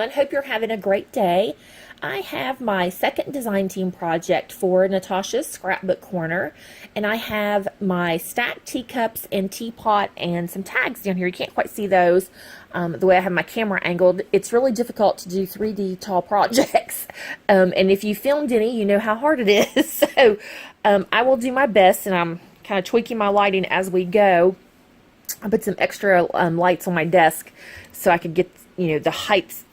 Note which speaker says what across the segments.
Speaker 1: everyone. Hope you're having a great day. I have my second design team project for Natasha's Scrapbook Corner, and I have my stacked teacups and teapot and some tags down here. You can't quite see those the way I have my camera angled. It's really difficult to do 3D tall projects, and if you filmed any, you know how hard it is. So I will do my best, and I'm kind of tweaking my lighting as we go. I put some extra lights on my desk so I could get, the heights,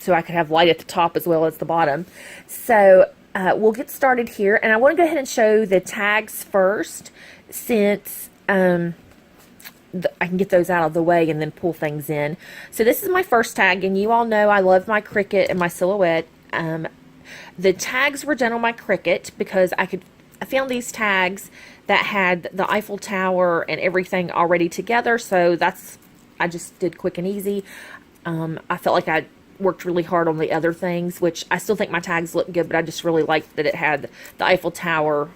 Speaker 1: so I could have light at the top as well as the bottom. So we'll get started here, and I want to go ahead and show the tags first, since I can get those out of the way and then pull things in. So this is my first tag, and you all know I love my Cricut and my silhouette. The tags were done on my Cricut because I found these tags that had the Eiffel Tower and everything already together, so I just did quick and easy. I felt like I worked really hard on the other things, which I still think my tags look good, but I just really liked that it had the Eiffel Tower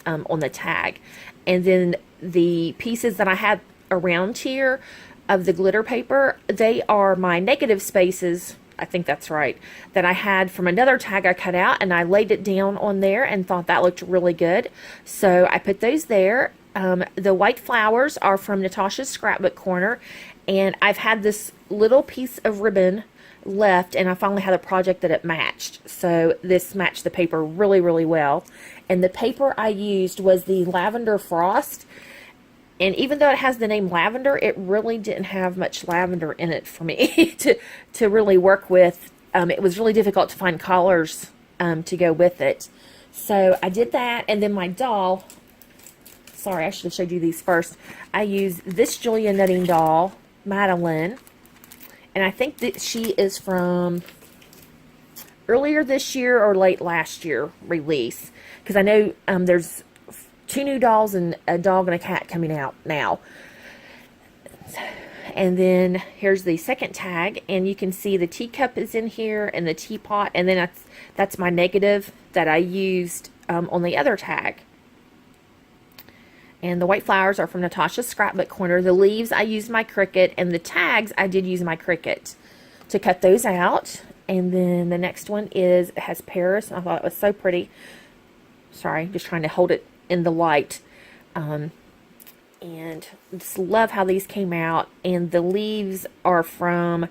Speaker 1: on the tag. And then the pieces that I had around here of the glitter paper, they are my negative spaces, I think that's right, that I had from another tag I cut out, and I laid it down on there and thought that looked really good. So I put those there. The white flowers are from Natasha's Scrapbook Corner, and I've had this little piece of ribbon left, and I finally had a project that it matched. So this matched the paper really, really well. And the paper I used was the Lavender Frost. And even though it has the name lavender, it really didn't have much lavender in it for me to really work with. It was really difficult to find colors to go with it. So I did that, and then my doll, sorry, I should have showed you these first. I used this Julia Nutting doll, Madeline, and I think that she is from earlier this year or late last year release, because I know there's 2 new dolls and a dog and a cat coming out now. And then here's the second tag, and you can see the teacup is in here and the teapot, and then that's my negative that I used on the other tag. And the white flowers are from Natasha's Scrapbook Corner. The leaves I used my Cricut, and the tags I did use my Cricut to cut those out. And then the next one it has Paris, and I thought it was so pretty. Sorry, just trying to hold it in the light, and just love how these came out. And the leaves are from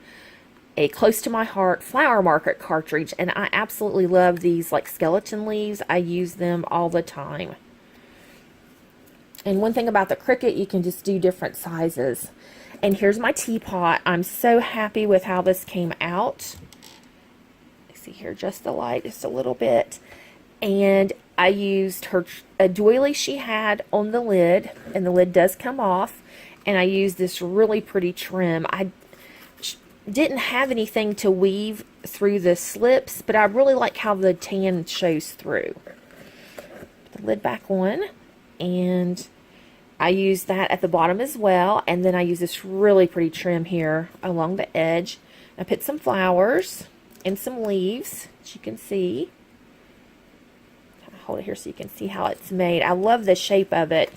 Speaker 1: a Close to My Heart Flower Market cartridge, and I absolutely love these like skeleton leaves. I use them all the time. And one thing about the Cricut, you can just do different sizes. And here's my teapot. I'm so happy with how this came out. See here, just the light, just a little bit. And I used a doily she had on the lid, and the lid does come off, and I used this really pretty trim. I didn't have anything to weave through the slips, but I really like how the tan shows through. Put the lid back on, and I used that at the bottom as well, and then I used this really pretty trim here along the edge. I put some flowers and some leaves, as you can see. Hold it here so you can see how it's made. I love the shape of it.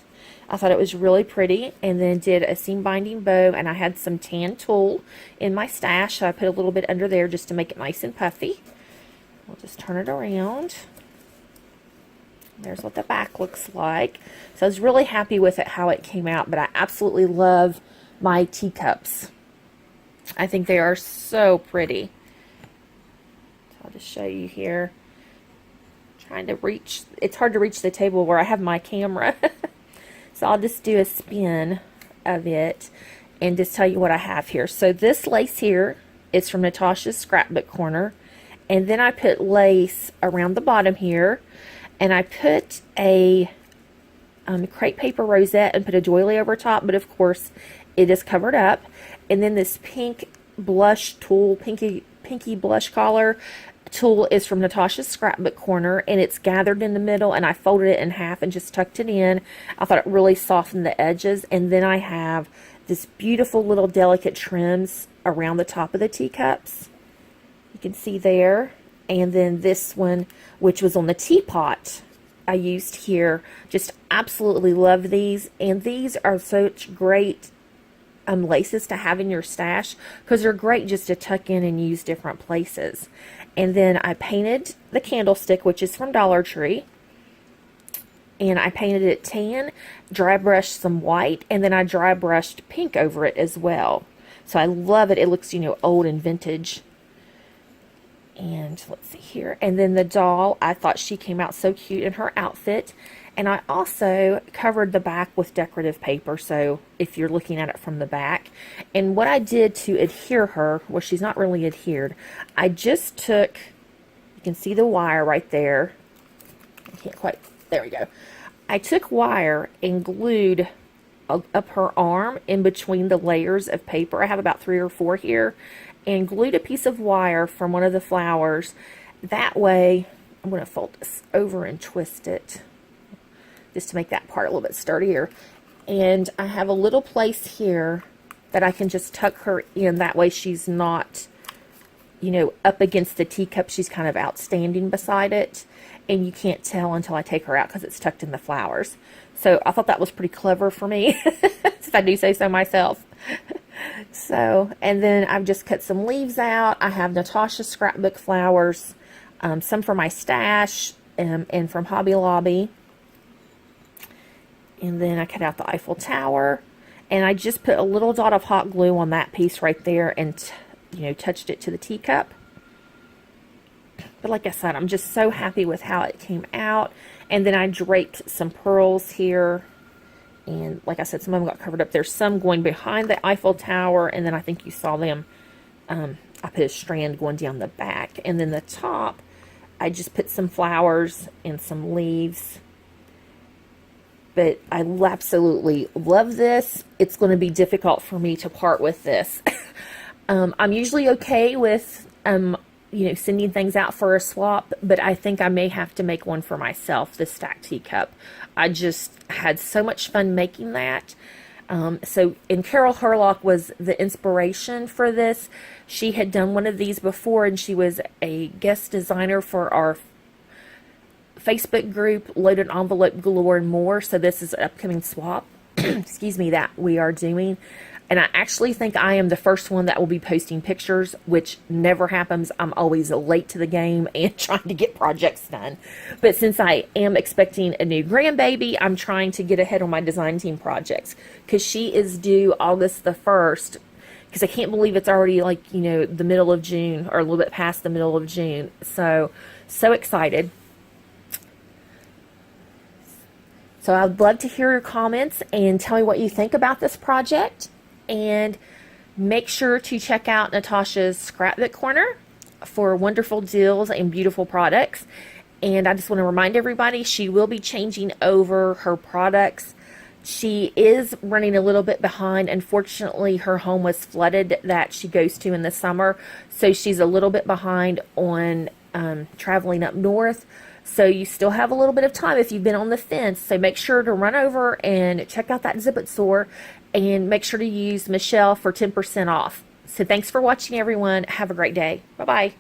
Speaker 1: I thought it was really pretty. And then did a seam binding bow, and I had some tan tulle in my stash, so I put a little bit under there just to make it nice and puffy. We'll just turn it around. There's what the back looks like. So I was really happy with it, how it came out, but I absolutely love my teacups. I think they are so pretty. So I'll just show you here. Trying to reach, it's hard to reach the table where I have my camera. So I'll just do a spin of it and just tell you what I have here. So this lace here is from Natasha's Scrapbook Corner, and then I put lace around the bottom here, and I put a crepe paper rosette and put a doily over top, but of course it is covered up. And then this pink blush tulle, pinky blush collar tool is from Natasha's Scrapbook Corner, and it's gathered in the middle, and I folded it in half and just tucked it in. I thought it really softened the edges. And then I have this beautiful little delicate trims around the top of the teacups. You can see there. And then this one, which was on the teapot, I used here. Just absolutely love these, and these are such great laces to have in your stash because they're great just to tuck in and use different places. And then I painted the candlestick, which is from Dollar Tree. And I painted it tan, dry brushed some white, and then I dry brushed pink over it as well. So I love it. It looks, you know, old and vintage. And let's see here. And then the doll, I thought she came out so cute in her outfit. And I also covered the back with decorative paper, so if you're looking at it from the back. And what I did to adhere her, well, she's not really adhered, I just took, you can see the wire right there. I can't quite, there we go. I took wire and glued up her arm in between the layers of paper. I have about 3 or 4 here. And glued a piece of wire from one of the flowers. That way, I'm going to fold this over and twist it just to make that part a little bit sturdier. And I have a little place here that I can just tuck her in. That way she's not, you know, up against the teacup. She's kind of outstanding beside it. And you can't tell until I take her out because it's tucked in the flowers. So I thought that was pretty clever for me, if I do say so myself. So, and then I've just cut some leaves out. I have Natasha scrapbook flowers, some for my stash, and from Hobby Lobby. And then I cut out the Eiffel Tower, and I just put a little dot of hot glue on that piece right there and, you know, touched it to the teacup. But like I said, I'm just so happy with how it came out. And then I draped some pearls here. And like I said, some of them got covered up. There's some going behind the Eiffel Tower. And then I think you saw them. I put a strand going down the back. And then the top, I just put some flowers and some leaves. But I absolutely love this. It's going to be difficult for me to part with this. I'm usually okay with, you know, sending things out for a swap, but I think I may have to make one for myself, this stacked teacup. I just had so much fun making that. And Carol Herlock was the inspiration for this. She had done one of these before, and she was a guest designer for our Facebook group, Loaded Envelope Galore and More. So this is an upcoming swap, excuse me, that we are doing. And I actually think I am the first one that will be posting pictures, which never happens. I'm always late to the game and trying to get projects done. But since I am expecting a new grandbaby, I'm trying to get ahead on my design team projects. Because she is due August the 1st. Because I can't believe it's already, like, you know, the middle of June, or a little bit past the middle of June. So excited. So I'd love to hear your comments and tell me what you think about this project. And make sure to check out Natasha's Scrapbook Corner for wonderful deals and beautiful products. And I just want to remind everybody, she will be changing over her products. She is running a little bit behind. Unfortunately, her home was flooded that she goes to in the summer. So she's a little bit behind on traveling up north. So you still have a little bit of time if you've been on the fence. So make sure to run over and check out that Zip It store. And make sure to use Michelle for 10% off. So thanks for watching, everyone. Have a great day. Bye-bye.